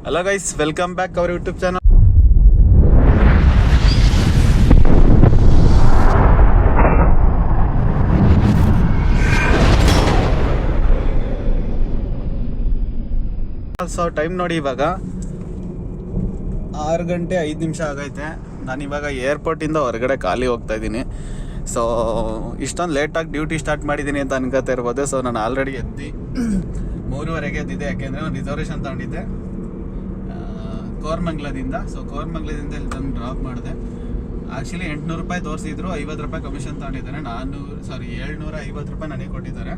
Hello guys, welcome back our YouTube channel. So time ನೋಡಿ, ಇವಾಗ 6 ಗಂಟೆ 5 ನಿಮಿಷ ಆಗೈತೆ. ನಾನಿವಾಗ ಏರ್ಪೋರ್ಟಿಂದ ಹೊರಗಡೆ ಖಾಲಿ ಹೋಗ್ತಾ ಇದ್ದೀನಿ. ಸೊ ಇಷ್ಟೊಂದು ಲೇಟಾಗಿ ಡ್ಯೂಟಿ ಸ್ಟಾರ್ಟ್ ಮಾಡಿದ್ದೀನಿ ಅಂತ ಅನ್ಕೋತಾ ಇರ್ಬೋದು. ಸೊ ನಾನು ಆಲ್ರೆಡಿ ಎದ್ದು 3:30 ಎದ್ದಿದ್ದೆ, ಯಾಕೆಂದರೆ ಒಂದು ರಿಸರ್ವೇಷನ್ ತಗೊಂಡಿದ್ದೆ ಕೋರ್ಮಂಗ್ಲದಿಂದ. ಸೊ ಕೋರ್ಮಂಗ್ಲದಿಂದ ಇಲ್ಲಿ ತಂದು ಡ್ರಾಪ್ ಮಾಡಿದೆ. ಆ್ಯಕ್ಚುಲಿ 800 ರೂಪಾಯಿ ತೋರಿಸಿದ್ರು, 50 ರೂಪಾಯಿ ಕಮಿಷನ್ ತಗೊಂಡಿದ್ದಾರೆ. 750 ರೂಪಾಯಿ ನನಗೆ ಕೊಟ್ಟಿದ್ದಾರೆ.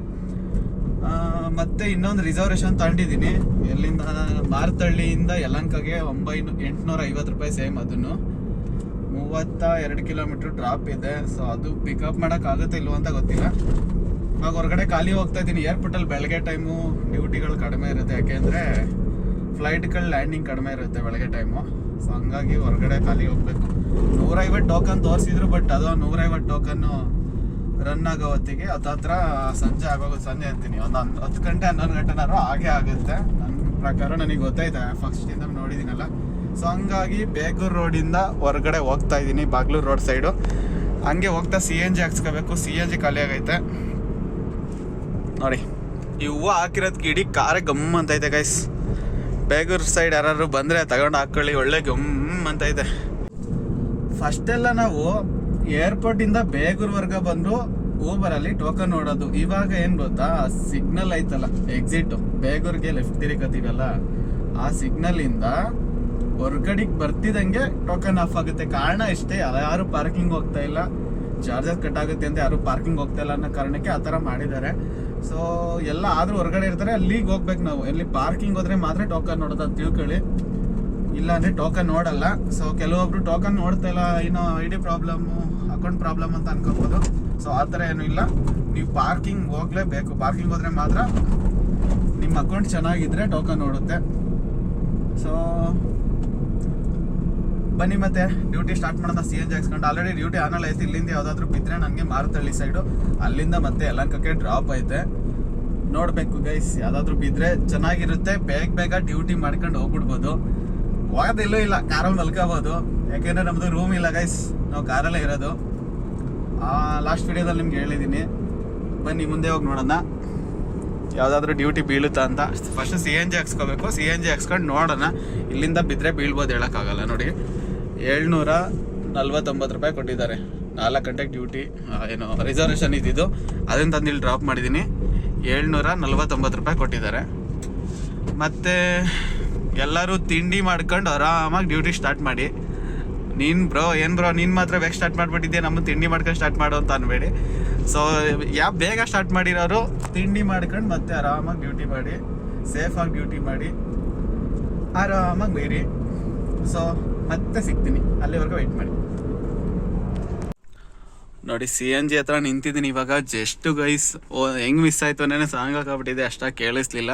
ಮತ್ತೆ ಇನ್ನೊಂದು ರಿಸರ್ವೇಷನ್ ತಗೊಂಡಿದ್ದೀನಿ, ಎಲ್ಲಿಂದ ಮಾರ್ತಳ್ಳಿಯಿಂದ ಯಲಹಂಕಗೆ 850 ರೂಪಾಯಿ ಸೇಮ್. ಅದನ್ನು 32 ಕಿಲೋಮೀಟ್ರ್ ಡ್ರಾಪ್ ಇದೆ. ಸೊ ಅದು ಪಿಕಪ್ ಮಾಡೋಕ್ಕಾಗುತ್ತೆ ಇಲ್ವ ಅಂತ ಗೊತ್ತಿಲ್ಲ. ಇವಾಗ ಹೊರಗಡೆ ಖಾಲಿ ಹೋಗ್ತಾ ಇದ್ದೀನಿ. ಏರ್ಪೋರ್ಟಲ್ಲಿ ಬೆಳಗ್ಗೆ ಟೈಮು ಡ್ಯೂಟಿಗಳು ಕಡಿಮೆ ಇರುತ್ತೆ, ಯಾಕೆಂದರೆ ಫ್ಲೈಟ್ಗಳ ಲ್ಯಾಂಡಿಂಗ್ ಕಡಿಮೆ ಇರುತ್ತೆ ಬೆಳಗ್ಗೆ ಟೈಮು. ಸೊ ಹಂಗಾಗಿ ಹೊರಗಡೆ ಖಾಲಿ ಹೋಗಬೇಕು. 150 ಟೋಕನ್ ತೋರಿಸಿದ್ರು, ಬಟ್ ಅದು 150 ಟೋಕನ್ನು ರನ್ ಆಗೋ ಹೊತ್ತಿಗೆ ಹತ್ರ ಸಂಜೆ ಆಗೋದು. ಸಂಜೆ ಅಂತೀನಿ, ಒಂದು 10 ಗಂಟೆ 11 ಗಂಟೆನಾರು ಹಾಗೆ ಆಗುತ್ತೆ ನನ್ನ ಪ್ರಕಾರ. ನನಗೆ ಗೊತ್ತಾಯ್ತು, ಫಸ್ಟಿಂದ ನೋಡಿದ್ದೀನಲ್ಲ. ಸೊ ಹಂಗಾಗಿ ಬೇಗೂರು ರೋಡಿಂದ ಹೊರಗಡೆ ಹೋಗ್ತಾ ಇದ್ದೀನಿ, ಬಾಗ್ಲೂರು ರೋಡ್ ಸೈಡು. ಹಂಗೆ ಹೋಗ್ತಾ CNG ಹಾಕ್ಸ್ಕೋಬೇಕು. CNG ಖಾಲಿ ಆಗೈತೆ ನೋಡಿ. ಈ ಹೂವು ಹಾಕಿರೋದಕ್ಕೆ ಇಡೀ ಕಾರೇ ಗಮ್ ಅಂತೈತೆ ಗೈಸ್. ಬೇಗೂರು ಸೈಡ್ ಯಾರು ಬಂದರೆ ತಗೊಂಡು ಹಾಕ್ಕೊಳ್ಳಿ, ಒಳ್ಳೆ ಗಮ್ ಅಂತೈತೆ. ಫಸ್ಟೆಲ್ಲ ನಾವು ಏರ್ಪೋರ್ಟಿಂದ ಬೇಗೂರ್ವರೆಗೆ ಬಂದು ಊಬರಲ್ಲಿ ಟೋಕನ್ ನೋಡೋದು. ಇವಾಗ ಏನು ಗೊತ್ತಾ, ಸಿಗ್ನಲ್ ಐತಲ್ಲ ಎಕ್ಸಿಟ್, ಬೇಗೂರಿಗೆ ಲೆಫ್ಟ್ ತಿರುಗತ್ತೀವಲ್ಲ, ಆ ಸಿಗ್ನಲಿಂದ ಹೊರ್ಗಡೆಗೆ ಬರ್ತಿದಂಗೆ ಟೋಕನ್ ಆಫ್ ಆಗುತ್ತೆ. ಕಾರಣ ಇಷ್ಟೇ, ಯಾರು ಪಾರ್ಕಿಂಗ್ ಹೋಗ್ತಾ ಇಲ್ಲ, ಚಾರ್ಜಸ್ ಕಟ್ ಆಗುತ್ತೆ ಅಂತ ಯಾರು ಪಾರ್ಕಿಂಗ್ ಹೋಗ್ತಾ ಇಲ್ಲ ಅನ್ನೋ ಕಾರಣಕ್ಕೆ ಆ ಥರ ಮಾಡಿದ್ದಾರೆ. ಸೊ ಎಲ್ಲ ಆದರೂ ಹೊರಗಡೆ ಇರ್ತಾರೆ, ಅಲ್ಲಿಗೆ ಹೋಗ್ಬೇಕು ನಾವು. ಎಲ್ಲಿ ಪಾರ್ಕಿಂಗ್ ಹೋದ್ರೆ ಮಾತ್ರ ಟೋಕನ್ ನೋಡೋದು ಅಂತ ತಿಳ್ಕೊಳ್ಳಿ, ಇಲ್ಲ ಅಂದರೆ ಟೋಕನ್ ನೋಡಲ್ಲ. ಸೊ ಕೆಲವೊಬ್ರು ಟೋಕನ್ ನೋಡ್ತಾ ಇಲ್ಲ, ಏನೋ ID ಪ್ರಾಬ್ಲಮ್ಮು, ಅಕೌಂಟ್ ಪ್ರಾಬ್ಲಮ್ ಅಂತ ಅನ್ಕೋಬೋದು. ಸೊ ಆ ಥರ ಏನೂ ಇಲ್ಲ, ನೀವು ಪಾರ್ಕಿಂಗ್ ಹೋಗಲೇಬೇಕು. ಪಾರ್ಕಿಂಗ್ ಹೋದರೆ ಮಾತ್ರ ನಿಮ್ಮ ಅಕೌಂಟ್ ಚೆನ್ನಾಗಿದ್ದರೆ ಟೋಕನ್ ನೋಡುತ್ತೆ. ಸೊ ಬನ್ನಿ ಮತ್ತೆ ಡ್ಯೂಟಿ ಸ್ಟಾರ್ಟ್ ಮಾಡೋಣ. CNG ಹಾಕ್ಸ್ಕೊಂಡು ಆಲ್ರೆಡಿ ಡ್ಯೂಟಿ ಆನಲ್ಲ ಐತೆ. ಇಲ್ಲಿಂದ ಯಾವುದಾದ್ರೂ ಬಿದ್ದರೆ ನನಗೆ ಮಾರುತಳ್ಳಿ ಸೈಡು, ಅಲ್ಲಿಂದ ಮತ್ತೆ ಯಲಹಂಕಕ್ಕೆ ಡ್ರಾಪ್ ಐತೆ. ನೋಡಬೇಕು ಗೈಸ್, ಯಾವುದಾದ್ರೂ ಬಿದ್ದರೆ ಚೆನ್ನಾಗಿರುತ್ತೆ. ಬೇಗ ಡ್ಯೂಟಿ ಮಾಡ್ಕೊಂಡು ಹೋಗ್ಬಿಡ್ಬೋದು. ಹೋಗೋದಿಲ್ಲೂ ಇಲ್ಲ, ಕಾರಲ್ಲಿ ಮಲ್ಕೋಬೋದು, ಯಾಕೆಂದರೆ ನಮ್ಮದು ರೂಮ್ ಇಲ್ಲ ಗೈಸ್, ನಾವು ಕಾರಲ್ಲೇ ಇರೋದು. ಲಾಸ್ಟ್ ವಿಡಿಯೋದಲ್ಲಿ ನಿಮ್ಗೆ ಹೇಳಿದ್ದೀನಿ. ಬನ್ನಿ ಮುಂದೆ ಹೋಗಿ ನೋಡೋಣ ಯಾವುದಾದ್ರೂ ಡ್ಯೂಟಿ ಬೀಳುತ್ತಾ ಅಂತ. First CNG ಹಾಕ್ಸ್ಕೋಬೇಕು. CNG ಹಾಕ್ಸ್ಕೊಂಡು ನೋಡೋಣ, ಇಲ್ಲಿಂದ ಬಿದ್ದರೆ ಬೀಳ್ಬೋದು, ಹೇಳೋಕ್ಕಾಗಲ್ಲ. ನೋಡಿ 749 ರೂಪಾಯಿ ಕೊಟ್ಟಿದ್ದಾರೆ. 4 ಗಂಟೆಗೆ ಡ್ಯೂಟಿ, ಏನು ರಿಸರ್ವೇಷನ್ ಇದ್ದಿದ್ದು, ಅದನ್ನು ತಂದು ಇಲ್ಲಿ ಡ್ರಾಪ್ ಮಾಡಿದ್ದೀನಿ. 749 ರೂಪಾಯಿ ಕೊಟ್ಟಿದ್ದಾರೆ. ಮತ್ತು ಎಲ್ಲರೂ ತಿಂಡಿ ಮಾಡ್ಕೊಂಡು ಆರಾಮಾಗಿ ಡ್ಯೂಟಿ ಸ್ಟಾರ್ಟ್ ಮಾಡಿ. ನೀನು ನೀನು ಮಾತ್ರ ಬೇಗ ಸ್ಟಾರ್ಟ್ ಮಾಡಿಬಿಟ್ಟಿದ್ದೆ, ನಮ್ಮ ತಿಂಡಿ ಮಾಡ್ಕೊಂಡು ಸ್ಟಾರ್ಟ್ ಮಾಡು ಅಂತ ಅನ್ಬೇಡಿ. ಸೊ ಬೇಗ ಸ್ಟಾರ್ಟ್ ಮಾಡಿರೋರು ತಿಂಡಿ ಮಾಡ್ಕೊಂಡು ಮತ್ತೆ ಆರಾಮಾಗಿ ಡ್ಯೂಟಿ ಮಾಡಿ, ಸೇಫಾಗಿ ಡ್ಯೂಟಿ ಮಾಡಿ, ಆರಾಮಾಗಿ ಬೇರಿ. ಸೊ ಮತ್ತೆ ಸಿಗ್ತೀನಿ, ಅಲ್ಲಿವರೆಗೂ ವೆಯ್ಟ್ ಮಾಡಿ. ನೋಡಿ CNG ಹತ್ರ ನಿಂತಿದ್ದೀನಿ ಇವಾಗ. ಜಸ್ಟ್ ಗೈಸ್ ಹೆಂಗೆ ಮಿಸ್ ಆಯಿತು ಅನ್ನೋ ಸಾಂಗ್ ಹಾಕಾಗ್ಬಿಟ್ಟಿದೆ, ಅಷ್ಟಾಗಿ ಕೇಳಿಸ್ಲಿಲ್ಲ.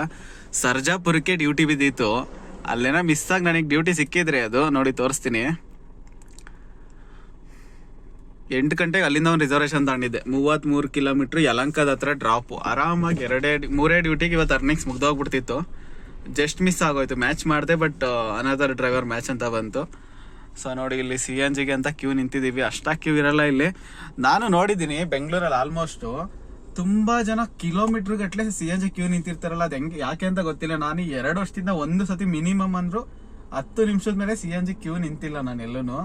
ಸರ್ಜಾಪುರಕ್ಕೆ ಡ್ಯೂಟಿ ಬಿದ್ದಿತ್ತು, ಅಲ್ಲೇನೋ ಮಿಸ್ ಆಗಿ ನನಗೆ ಡ್ಯೂಟಿ ಸಿಕ್ಕಿದ್ರೆ ಅದು ನೋಡಿ ತೋರಿಸ್ತೀನಿ. 8 ಗಂಟೆಗೆ ಅಲ್ಲಿಂದ ಒಂದು ರಿಸರ್ವೇಷನ್ ತಗೊಂಡಿದ್ದೆ. 33 ಕಿಲೋಮೀಟ್ರ್ ಯಲಹಂಕದ ಹತ್ರ ಡ್ರಾಪು. ಆರಾಮಾಗಿ 3 ಡ್ಯೂಟಿಗೆ ಇವತ್ತು ಅರ್ನಿಂಗ್ಸ್ ಮುಗ್ದೋಗ್ಬಿಡ್ತಿತ್ತು. ಜಸ್ಟ್ ಮಿಸ್ ಆಗೋಯ್ತು. ಮ್ಯಾಚ್ ಮಾಡಿದೆ, ಬಟ್ ಅನದರ್ ಡ್ರೈವರ್ ಮ್ಯಾಚ್ ಅಂತ ಬಂತು. ಸೊ ನೋಡಿ, ಇಲ್ಲಿ CNGಗೆ ಅಂತ ಕ್ಯೂ ನಿಂತಿದ್ದೀವಿ. ಅಷ್ಟಾಗಿ ಕ್ಯೂ ಇರಲ್ಲ ಇಲ್ಲಿ. ನಾನು ನೋಡಿದ್ದೀನಿ ಬೆಂಗಳೂರಲ್ಲಿ ಆಲ್ಮೋಸ್ಟು ತುಂಬ ಜನ ಕಿಲೋಮೀಟ್ರ್ ಗಟ್ಟಲೆ CNG ಕ್ಯೂ ನಿಂತಿರ್ತಾರಲ್ಲ. ಅದು ಹೆಂಗೆ ಯಾಕೆ ಅಂತ ಗೊತ್ತಿಲ್ಲ. ನಾನು 2 ವರ್ಷದಿಂದ ಒಂದು ಸತಿ ಮಿನಿಮಮ್ ಅಂದರು 10 ನಿಮಿಷದ ಮೇಲೆ CNG ಕ್ಯೂ ನಿಂತಿಲ್ಲ ನಾನು ಎಲ್ಲೂ.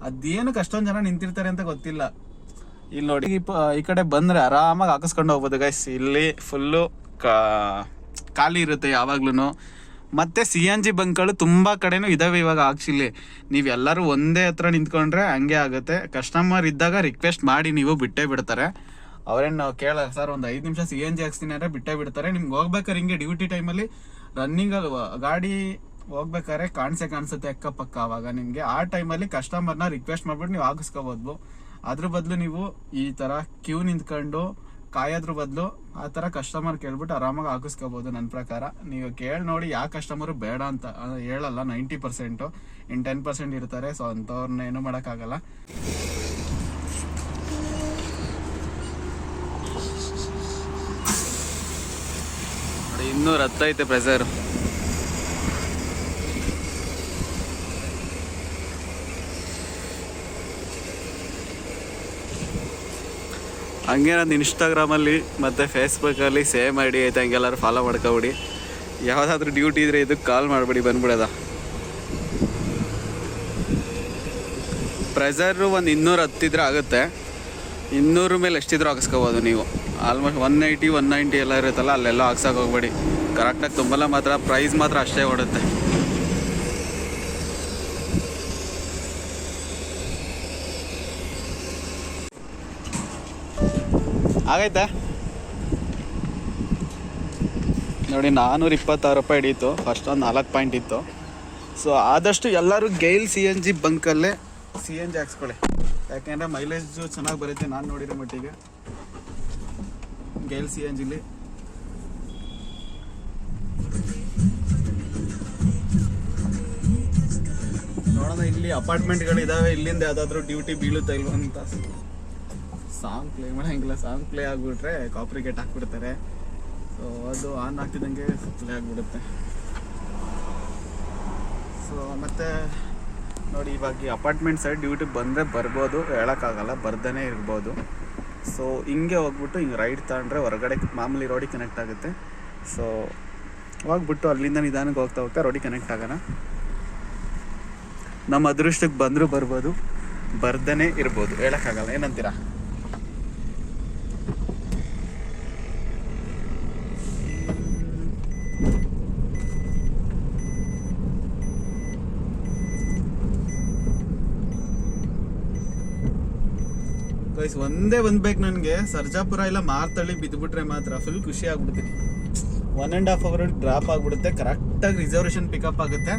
ಅದೇನಕ್ಕೆ ಅಷ್ಟೊಂದು ಜನ ನಿಂತಿರ್ತಾರೆ ಅಂತ ಗೊತ್ತಿಲ್ಲ. ಇಲ್ಲಿ ನೋಡಿ, ಈ ಕಡೆ ಬಂದರೆ ಆರಾಮಾಗಿ ಹಾಕಿಸ್ಕೊಂಡು ಹೋಗ್ಬೋದು ಗೈಸ್. ಇಲ್ಲಿ ಫುಲ್ಲು ಖಾಲಿ ಇರುತ್ತೆ ಯಾವಾಗ್ಲೂ. ಮತ್ತು CNG ಬಂಕ್ಗಳು ತುಂಬ ಕಡೆನೂ ಇದ್ದಾವೆ ಇವಾಗ. ಆ್ಯಕ್ಚುಲಿ ನೀವೆಲ್ಲರೂ ಒಂದೇ ಹತ್ರ ನಿಂತ್ಕೊಂಡ್ರೆ ಹಂಗೆ ಆಗುತ್ತೆ. ಕಸ್ಟಮರ್ ಇದ್ದಾಗ ರಿಕ್ವೆಸ್ಟ್ ಮಾಡಿ ನೀವು ಬಿಟ್ಟೇ ಬಿಡ್ತಾರೆ. ಅವ್ರೇನು ಕೇಳ ಸರ್ ಒಂದು 5 ನಿಮಿಷ CNG ಹಾಕ್ಸ್ತೀನಿ ಅಂದರೆ ಬಿಟ್ಟೇ ಬಿಡ್ತಾರೆ. ನಿಮ್ಗೆ ಹೋಗ್ಬೇಕಾದ್ರೆ ಹಿಂಗೆ ಡ್ಯೂಟಿ ಟೈಮಲ್ಲಿ ರನ್ನಿಂಗಲ್ಲಿ ಗಾಡಿ ಹೋಗ್ಬೇಕಾದ್ರೆ ಕಾಣಿಸುತ್ತೆ ಅಕ್ಕಪಕ್ಕ. ಆವಾಗ ನಿಮಗೆ ಆ ಟೈಮಲ್ಲಿ ಕಸ್ಟಮರ್ನ ರಿಕ್ವೆಸ್ಟ್ ಮಾಡ್ಬಿಟ್ಟು ನೀವು ಹಾಕಿಸ್ಕೋಬೋದು. ಅದ್ರ ಬದಲು ನೀವು ಈ ಥರ ಕ್ಯೂ ನಿಂತ್ಕೊಂಡು ಕಾಯೋದ್ರ ಬದಲು ಆ ಥರ ಕಸ್ಟಮರ್ ಕೇಳ್ಬಿಟ್ಟು ಆರಾಮಾಗಿ ಹಾಕಿಸ್ಕೋಬೋದು ನನ್ನ ಪ್ರಕಾರ. ನೀವು ಕೇಳಿ ನೋಡಿ, ಯಾವ ಕಸ್ಟಮರು ಬೇಡ ಅಂತ ಹೇಳಲ್ಲ. 90% ಇನ್ನು 10% ಇರ್ತಾರೆ. ಸೊ ಅಂಥವ್ರನ್ನ ಏನೂ ಮಾಡೋಕ್ಕಾಗಲ್ಲ. ನೋಡಿ 210 ಐತೆ ಪ್ರೆಸರು. ಹಂಗೆ ನಂದು ಇನ್ಸ್ಟಾಗ್ರಾಮಲ್ಲಿ ಮತ್ತು ಫೇಸ್ಬುಕ್ಕಲ್ಲಿ ಸೇಮ್ ಐ ಡಿ ಐತೆ, ಹಂಗೆಲ್ಲರೂ ಫಾಲೋ ಮಾಡ್ಕೊಬಿಡಿ. ಯಾವುದಾದ್ರೂ ಡ್ಯೂಟಿ ಇದ್ದರೆ ಇದಕ್ಕೆ ಕಾಲ್ ಮಾಡಿಬಿಡಿ, ಬಂದ್ಬಿಡೋದ. ಪ್ರೆಸರು ಒಂದು 210 ಇದ್ರೆ ಆಗುತ್ತೆ. 200 ಮೇಲೆ ಎಷ್ಟಿದ್ರೂ ಹಾಕಿಸ್ಕೋಬೋದು ನೀವು. ಆಲ್ಮೋಸ್ಟ್ 180 190 ಎಲ್ಲ ಇರುತ್ತಲ್ಲ, ಅಲ್ಲೆಲ್ಲ ಹಾಕ್ಸೋಕೆ ಹೋಗ್ಬೇಡಿ. ಕರೆಕ್ಟಾಗಿ ತುಂಬಲ್ಲ, ಮಾತ್ರ ಪ್ರೈಸ್ ಮಾತ್ರ ಅಷ್ಟೇ ಓಡುತ್ತೆ. ಆಗೈತಾ ನೋಡಿ, 426 ರೂಪಾಯಿ ಹಿಡೀತು. ಫಸ್ಟ್ ಒಂದು 4 ಪಾಯಿಂಟ್ ಇತ್ತು. ಸೊ ಆದಷ್ಟು ಎಲ್ಲರೂ ಗೈಲ್ CNG ಬಂಕಲ್ಲೇ CNG ಹಾಕ್ಸ್ಕೊಳ್ಳಿ, ಯಾಕೆಂದರೆ ಮೈಲೇಜು ಚೆನ್ನಾಗಿ ಬರುತ್ತೆ. ನಾನು ನೋಡಿರೋ ಮಟ್ಟಿಗೆ ಗೈಲ್ CNGಲಿ ನೋಡೋಣ. ಇಲ್ಲಿ ಅಪಾರ್ಟ್ಮೆಂಟ್ಗಳಿದ್ದಾವೆ, ಇಲ್ಲಿಂದ ಯಾವುದಾದ್ರೂ ಡ್ಯೂಟಿ ಬೀಳುತ್ತಾ ಇಲ್ವ ಅಂತ. ಸಾಂಗ್ ಪ್ಲೇ ಮಾಡೋಂಗಿಲ್ಲ, ಸಾಂಗ್ ಪ್ಲೇ ಆಗಿಬಿಟ್ರೆ ಕಾಪ್ರಿಗೇಟ್ ಹಾಕ್ಬಿಡ್ತಾರೆ. ಸೊ ಅದು ಆನ್ ಆಗ್ತಿದ್ದಂಗೆ ಪ್ಲೇ ಆಗಿಬಿಡುತ್ತೆ. ಸೊ ಮತ್ತು ನೋಡಿ, ಇವಾಗ ಅಪಾರ್ಟ್ಮೆಂಟ್ ಸೈಡ್ ಡ್ಯೂಟಿಗೆ ಬಂದರೆ ಬರ್ಬೋದು, ಹೇಳೋಕ್ಕಾಗಲ್ಲ, ಬರ್ದೇ ಇರ್ಬೋದು. ಸೊ ಹಿಂಗೆ ಹೋಗ್ಬಿಟ್ಟು ಹಿಂಗೆ ರೈಟ್ ತಗೊಂಡ್ರೆ ಹೊರಗಡೆ ಮಾಮೂಲಿ ರೋಡಿಗೆ ಕನೆಕ್ಟ್ ಆಗುತ್ತೆ. ಸೊ ಹೋಗ್ಬಿಟ್ಟು ಅಲ್ಲಿಂದ ನಿಧಾನಕ್ಕೆ ಹೋಗ್ತಾ ಹೋಗ್ತಾ ರೋಡಿಗೆ ಕನೆಕ್ಟ್ ಆಗೋಣ. ನಮ್ಮ ಅದೃಷ್ಟಕ್ಕೆ ಬಂದರೂ ಬರ್ಬೋದು, ಬರ್ದೇ ಇರ್ಬೋದು, ಹೇಳೋಕ್ಕಾಗಲ್ಲ. ಏನಂತೀರಾ? ಗೈಸ್, ಒಂದೇ ಬೇಕು ನನಗೆ, ಸರ್ಜಾಪುರ ಇಲ್ಲ ಮಾರ್ತಳ್ಳಿ ಬಿದ್ದುಬಿಟ್ರೆ ಮಾತ್ರ ಫುಲ್ ಖುಷಿ ಆಗ್ಬಿಡ್ತೀನಿ. 1.5 hour ಡ್ರಾಪ್ ಆಗಿಬಿಡುತ್ತೆ. ಕರೆಕ್ಟಾಗಿ ರಿಸರ್ವೇಷನ್ ಪಿಕಪ್ ಆಗುತ್ತೆ.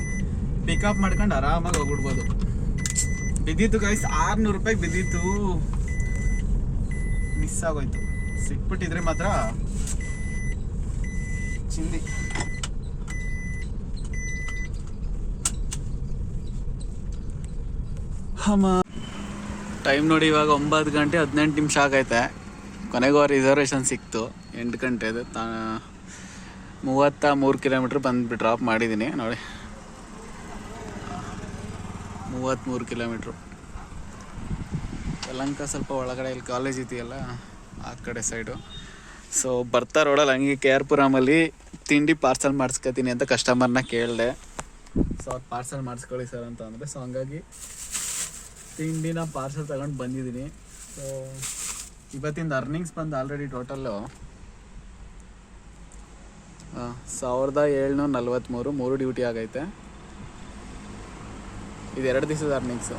ಪಿಕಪ್ ಮಾಡ್ಕೊಂಡು ಆರಾಮಾಗಿ ಹೋಗ್ಬಿಡ್ಬೋದು. ಬಿದ್ದಿತ್ತು ಗೈಸ್, 600 ರೂಪಾಯಿಗೆ ಬಿದ್ದಿತ್ತು, ಮಿಸ್ ಆಗೋಯ್ತು. ಸಿಕ್ಬಿಟ್ಟಿದ್ರೆ ಮಾತ್ರ ಚಿಂದಿ. ಟೈಮ್ ನೋಡಿ, ಇವಾಗ 9 ಗಂಟೆ 18 ನಿಮಿಷ ಆಗೈತೆ. ಕೊನೆಗೂ ರಿಸರ್ವೇಷನ್ ಸಿಕ್ತು. 8 ಗಂಟೆದು 33 ಕಿಲೋಮೀಟ್ರ್ ಬಂದು ಡ್ರಾಪ್ ಮಾಡಿದ್ದೀನಿ ನೋಡಿ. 33 ಕಿಲೋಮೀಟ್ರು. ಯಲಹಂಕ ಸ್ವಲ್ಪ ಒಳಗಡೆ, ಇಲ್ಲಿ ಕಾಲೇಜ್ ಇದೆಯಲ್ಲ ಆ ಕಡೆ ಸೈಡು. ಸೊ ಬರ್ತಾ ರೋಡಲ್ಲಿ ಹಂಗೆ KR-ಪುರಮಲ್ಲಿ ತಿಂಡಿ ಪಾರ್ಸಲ್ ಮಾಡಿಸ್ಕೊತೀನಿ ಅಂತ ಕಸ್ಟಮರ್ನ ಕೇಳಿದೆ. ಸೊ ಅವ್ರು ಪಾರ್ಸಲ್ ಮಾಡಿಸ್ಕೊಳ್ಳಿ ಸರ್ ಅಂತ ಅಂದರೆ, ಸೊ ಹಂಗಾಗಿ ತಿಂಡಿನ ಪಾರ್ಸಲ್ ತಗೊಂಡು ಬಂದಿದ್ದೀನಿ. ಸೊ ಇವತ್ತಿಂದ ಅರ್ನಿಂಗ್ಸ್ ಬಂದು ಆಲ್ರೆಡಿ ಟೋಟಲ್ಲು 1743, 3 ಡ್ಯೂಟಿ ಆಗೈತೆ. ಇದು 2 ದಿವಸದ ಅರ್ನಿಂಗ್ಸು.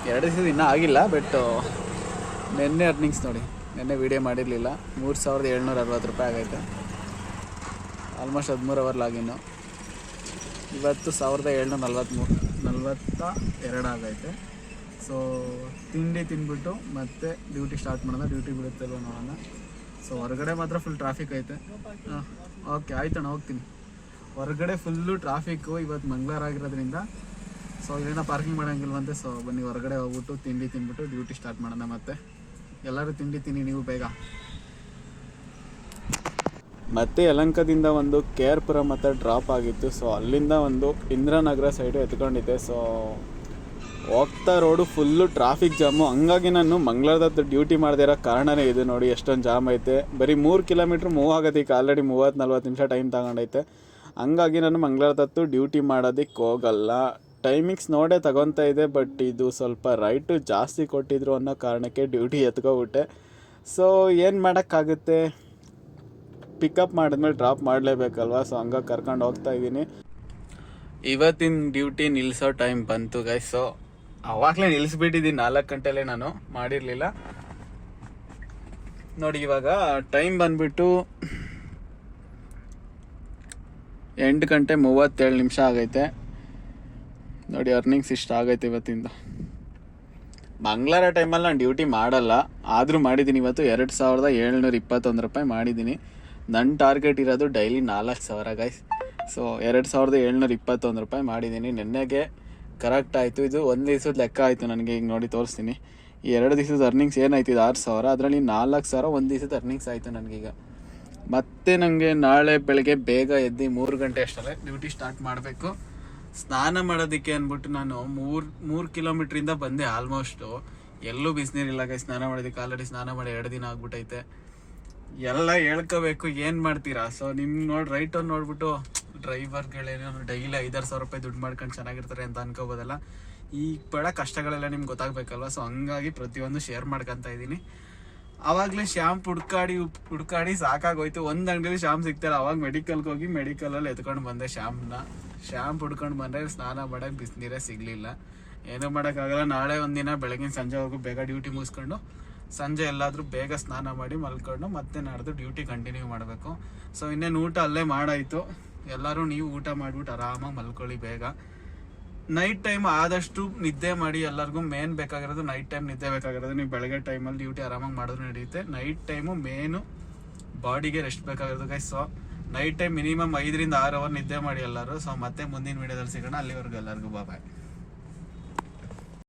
2 ದಿವಸದ ಇನ್ನೂ ಆಗಿಲ್ಲ, ಬಟ್ ನೆನ್ನೆ ಅರ್ನಿಂಗ್ಸ್ ನೋಡಿ, ನೆನ್ನೆ ವೀಡಿಯೋ ಮಾಡಿರಲಿಲ್ಲ. 3760 ರೂಪಾಯಿ ಆಗೈತೆ. Almost 13 hour ಲಾಗಿನ್ನು. ಇವತ್ತು 1742 ಆಗೈತೆ. ಸೊ ತಿಂಡಿ ತಿಂದ್ಬಿಟ್ಟು ಮತ್ತೆ ಡ್ಯೂಟಿ ಸ್ಟಾರ್ಟ್ ಮಾಡೋಣ. ಡ್ಯೂಟಿ ಬಿಡುತ್ತಲ್ವ ನೋಡೋಣ. ಸೊ ಹೊರಗಡೆ ಮಾತ್ರ ಫುಲ್ ಟ್ರಾಫಿಕ್ ಐತೆ. ಓಕೆ ಆಯ್ತಣ್ಣ, ಹೋಗ್ತೀನಿ. ಹೊರಗಡೆ ಫುಲ್ಲು ಟ್ರಾಫಿಕ್ಕು ಇವತ್ತು ಮಂಗಳವಾರ ಆಗಿರೋದ್ರಿಂದ. ಸೊ ಇಲ್ಲಿಂದ ಪಾರ್ಕಿಂಗ್ ಮಾಡೋಂಗಿಲ್ವಂತೆ. ಸೊ ಬನ್ನಿ ಹೊರಗಡೆ ಹೋಗ್ಬಿಟ್ಟು ತಿಂಡಿ ತಿಂದ್ಬಿಟ್ಟು ಡ್ಯೂಟಿ ಸ್ಟಾರ್ಟ್ ಮಾಡೋಣ. ಮತ್ತೆ ಎಲ್ಲರೂ ತಿಂಡಿ ತಿನ್ನಿ ನೀವು ಬೇಗ. ಮತ್ತೆ ಯಲಹಂಕದಿಂದ ಒಂದು KR-ಪುರ ಮತ್ತು ಡ್ರಾಪ್ ಆಗಿತ್ತು. ಸೊ ಅಲ್ಲಿಂದ ಒಂದು ಇಂದ್ರಾನಗರ ಸೈಡು ಎತ್ಕೊಂಡಿದ್ದೆ. ಸೊ ಹೋಗ್ತಾ ರೋಡು ಫುಲ್ಲು ಟ್ರಾಫಿಕ್ ಜಾಮು. ಹಂಗಾಗಿ ನಾನು ಮಂಗಳವಾರದ ಡ್ಯೂಟಿ ಮಾಡದೇ ಇರೋ ಕಾರಣನೇ ಇದು ನೋಡಿ, ಎಷ್ಟೊಂದು ಜಾಮ್ ಐತೆ. ಬರೀ 3 ಕಿಲೋಮೀಟ್ರ್ ಮೂವ್ ಆಗೋದಕ್ಕೆ ಈಗ ಆಲ್ರೆಡಿ 30-40 ನಿಮಿಷ ಟೈಮ್ ತಗೊಂಡೈತೆ. ಹಂಗಾಗಿ ನಾನು ಮಂಗಳವಾರದತ್ತು ಡ್ಯೂಟಿ ಮಾಡೋದಕ್ಕೆ ಹೋಗಲ್ಲ. ಟೈಮಿಂಗ್ಸ್ ನೋಡೇ ತಗೊತಾ ಇದೆ, ಬಟ್ ಇದು ಸ್ವಲ್ಪ ರೈಟು ಜಾಸ್ತಿ ಕೊಟ್ಟಿದ್ರು ಅನ್ನೋ ಕಾರಣಕ್ಕೆ ಡ್ಯೂಟಿ ಎತ್ಕೊಬಿಟ್ಟೆ. ಸೊ ಏನು ಮಾಡೋಕ್ಕಾಗುತ್ತೆ, ಪಿಕಪ್ ಮಾಡಿದ್ಮೇಲೆ ಡ್ರಾಪ್ ಮಾಡಲೇಬೇಕಲ್ವ. ಸೊ ಹಂಗಾಗಿ ಕರ್ಕೊಂಡು ಹೋಗ್ತಾ ಇದ್ದೀನಿ. ಇವತ್ತಿನ ಡ್ಯೂಟಿ ನಿಲ್ಲಿಸೋ ಟೈಮ್ ಬಂತು ಗೈಸ್. ಸೊ ಅವಾಗಲೇ ನಿಲ್ಲಿಸ್ಬಿಟ್ಟಿದ್ದೀನಿ, 4 ಗಂಟೆಲೇ ನಾನು ಮಾಡಿರಲಿಲ್ಲ ನೋಡಿ. ಇವಾಗ ಟೈಮ್ ಬಂದುಬಿಟ್ಟು 8 ಗಂಟೆ 37 ನಿಮಿಷ ಆಗೈತೆ ನೋಡಿ. ಅರ್ನಿಂಗ್ಸ್ ಇಷ್ಟ ಆಗೈತೆ ಇವತ್ತಿಂದ. ಮಂಗಳವಾರ ಟೈಮಲ್ಲಿ ನಾನು ಡ್ಯೂಟಿ ಮಾಡಲ್ಲ, ಆದರೂ ಮಾಡಿದ್ದೀನಿ. ಇವತ್ತು 2721 ರೂಪಾಯಿ ಮಾಡಿದ್ದೀನಿ. ನನ್ನ ಟಾರ್ಗೆಟ್ ಇರೋದು ಡೈಲಿ 4000 ಗೈಸ್. ಸೊ 2721 ರೂಪಾಯಿ ಮಾಡಿದ್ದೀನಿ. ನೆನ್ನೆಗೆ ಕರೆಕ್ಟ್ ಆಯಿತು. ಇದು 1 ದಿವಸದ ಲೆಕ್ಕ ಆಯಿತು ನನಗೆ. ಈಗ ನೋಡಿ ತೋರಿಸ್ತೀನಿ. ಈ 2 ದಿವಸದ ಅರ್ನಿಂಗ್ಸ್ ಏನಾಯ್ತು, 6000. ಅದರಲ್ಲಿ 4000 1 ದಿವಸದ ಅರ್ನಿಂಗ್ಸ್ ಆಯಿತು ನನಗೀಗ. ಮತ್ತೆ ನನಗೆ ನಾಳೆ ಬೆಳಗ್ಗೆ ಬೇಗ ಎದ್ದು 3 ಗಂಟೆ ಅಷ್ಟಲ್ಲೇ ಡ್ಯೂಟಿ ಸ್ಟಾರ್ಟ್ ಮಾಡಬೇಕು. ಸ್ನಾನ ಮಾಡೋದಕ್ಕೆ ಅಂದ್ಬಿಟ್ಟು ನಾನು 3 ಕಿಲೋಮೀಟ್ರಿಂದ ಬಂದೆ ಆಲ್ಮೋಸ್ಟು. ಎಲ್ಲೂ ಬಿಸಿನೀರಿಲ್ಲ ಗೈ. ಸ್ನಾನ ಮಾಡಿದಕ್ಕೆ ಆಲ್ರೆಡಿ ಸ್ನಾನ ಮಾಡಿ 2 ದಿನ ಆಗ್ಬಿಟ್ಟೈತೆ. ಎಲ್ಲ ಹೇಳ್ಕೋಬೇಕು, ಏನು ಮಾಡ್ತೀರಾ? ಸೊ ನಿಮ್ಮ ರೈಟ್ ಅವ್ರು ನೋಡ್ಬಿಟ್ಟು ಡ್ರೈವರ್ಗಳೇನೋ ಡೈಲಿ 5,000 ರೂಪಾಯಿ ದುಡ್ಡು ಮಾಡ್ಕೊಂಡು ಚೆನ್ನಾಗಿರ್ತಾರೆ ಅಂತ ಅನ್ಕೋಬೋದಲ್ಲ. ಈ ಪಡ ಕಷ್ಟಗಳೆಲ್ಲ ನಿಮ್ಗೆ ಗೊತ್ತಾಗಬೇಕಲ್ವ. ಸೊ ಹಂಗಾಗಿ ಪ್ರತಿಯೊಂದು ಶೇರ್ ಮಾಡ್ಕೊತಾ ಇದ್ದೀನಿ. ಆವಾಗಲೇ ಶ್ಯಾಂಪ್ ಹುಡ್ಕಾಡಿ ಸಾಕಾಗೋಯ್ತು. ಒಂದು ಅಂಗಡಿಲಿ ಶ್ಯಾಂಪ್ ಸಿಗ್ತಾರೆ. ಅವಾಗ ಮೆಡಿಕಲ್ಗೆ ಹೋಗಿ ಮೆಡಿಕಲಲ್ಲಿ ಎತ್ಕೊಂಡು ಬಂದೆ ಶ್ಯಾಂಪ್ ಹುಡ್ಕೊಂಡು ಬಂದರೆ ಸ್ನಾನ ಮಾಡೋಕ್ಕೆ ಬಿಸಿನೀರೇ ಸಿಗಲಿಲ್ಲ. ಏನೂ ಮಾಡೋಕ್ಕಾಗಲ್ಲ. ನಾಳೆ ಒಂದಿನ ಬೆಳಗಿನ ಸಂಜೆವರೆಗೂ ಬೇಗ ಡ್ಯೂಟಿ ಮುಗಿಸ್ಕೊಂಡು ಸಂಜೆ ಎಲ್ಲಾದರೂ ಬೇಗ ಸ್ನಾನ ಮಾಡಿ ಮಲ್ಕೊಂಡು ಮತ್ತೆ ನಾಡ್ದು ಡ್ಯೂಟಿ ಕಂಟಿನ್ಯೂ ಮಾಡಬೇಕು. ಸೊ ಇನ್ನೇನು ಊಟ ಅಲ್ಲೇ ಮಾಡಾಯಿತು. ಎಲ್ಲರೂ ನೀವು ಊಟ ಮಾಡಿಬಿಟ್ಟು ಆರಾಮಾಗಿ ಮಲ್ಕೊಳ್ಳಿ ಬೇಗ. ನೈಟ್ ಟೈಮ್ ಆದಷ್ಟು ನಿದ್ದೆ ಮಾಡಿ. ಎಲ್ಲರಿಗೂ ಮೇನ್ ಬೇಕಾಗಿರೋದು ನೈಟ್ ಟೈಮ್ ನಿದ್ದೆ ಬೇಕಾಗಿರೋದು. ನೀವು ಬೆಳಗ್ಗೆ ಟೈಮಲ್ಲಿ ಡ್ಯೂಟಿ ಆರಾಮಾಗಿ ಮಾಡಿದ್ರು ನಡೆಯುತ್ತೆ. ನೈಟ್ ಟೈಮು ಮೇನು ಬಾಡಿಗೆ ರೆಸ್ಟ್ ಬೇಕಾಗಿರೋದು guys. So night time minimum 5 ರಿಂದ 6 ಅವರ್ ನಿದ್ದೆ ಮಾಡಿ ಎಲ್ಲರೂ. ಸೊ ಮತ್ತೆ ಮುಂದಿನ ವೀಡಿಯೋದಲ್ಲಿ ಸಿಗೋಣ. ಅಲ್ಲಿವರೆಗೂ ಎಲ್ಲರಿಗೂ ಬಾಯ್.